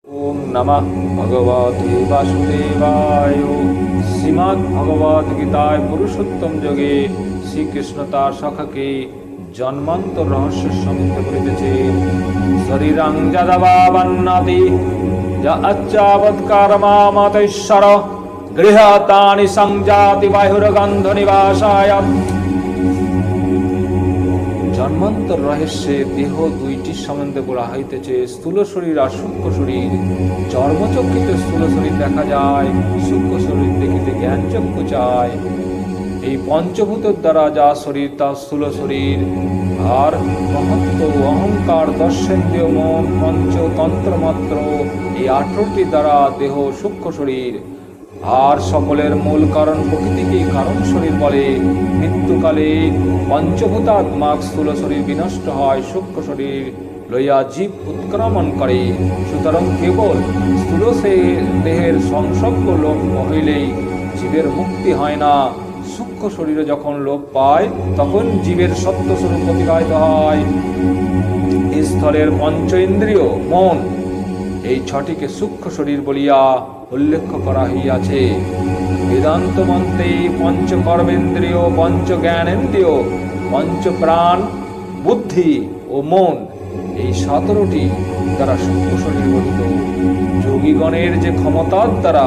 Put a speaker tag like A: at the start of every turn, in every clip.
A: ওম নমঃ ভগবতে বাসুদেবায়। শ্রীমদ্ ভগবদ গীতায় পুরুষোত্তম যোগে শ্রীকৃষ্ণ তার সখাকে জন্মান্তর রহস্যের সম্বন্ধে বলিতেছে। শরীরং যদবাবন্নতি যচ্চাবৎকারমামতৈশ্বর গৃহতানি সংজাতি বাহুর্গন্ধ নিবাসায়। জন্মান্তর রহস্যে দেহ দুইটি সম্বন্ধে বলা হইতেছে, স্থূল শরীর আর সূক্ষ্ম শরীর। চর্মচক্ষিতে স্থূল শরীর দেখা যায়, সূক্ষ্ম শরীর দেখিতে জ্ঞান চক্ষু চায়। এই পঞ্চভূতের দ্বারা যা শরীর তা স্থূল শরীর। আর মহত্ব, অহংকার, দর্শেন্দ্রিয়, মন, পঞ্চতন্ত্র মাত্র, এই 18টি দ্বারা দেহ সূক্ষ্ম শরীর। আর সকলের মূল কারণ প্রকৃতিকে কারণ শরীর বলে। মৃত্যুকালে পঞ্চভূতাত্মাক স্থূল শরীর বিনষ্ট হয়, সূক্ষ্ম শরীর লইয়া জীব উৎক্রমণ করে। সুতরাং কেবল স্থূল দেহের সংসর্গ লোপ হইলেই জীবের মুক্তি হয় না। সূক্ষ্ম শরীরে যখন লোপ পায় তখন জীবের সত্যস্বরূপ প্রতিভাবিত হয়। স্থলের পঞ্চ ইন্দ্রিয় মন, এই 6টিকে সূক্ষ্ম শরীর বলিয়া উল্লেখ করা হইয়াছে। বেদান্ত মন্ত্রে পঞ্চ কর্মেন্দ্রিয়, পঞ্চ জ্ঞানেন্দ্রিয়, পঞ্চ প্রাণ, বুদ্ধি ও মন, এই 17টি দ্বারা সূক্ষ্ম শরীর গঠিত। যোগীগণের যে ক্ষমতার দ্বারা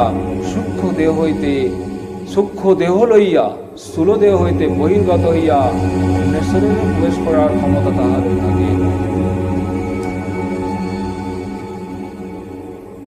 A: সূক্ষ্ম দেহ লইয়া স্থূল দেহ হইতে বহির্গত হইয়া অন্য শরীরে প্রবেশ করার ক্ষমতা তাহাদের থাকে।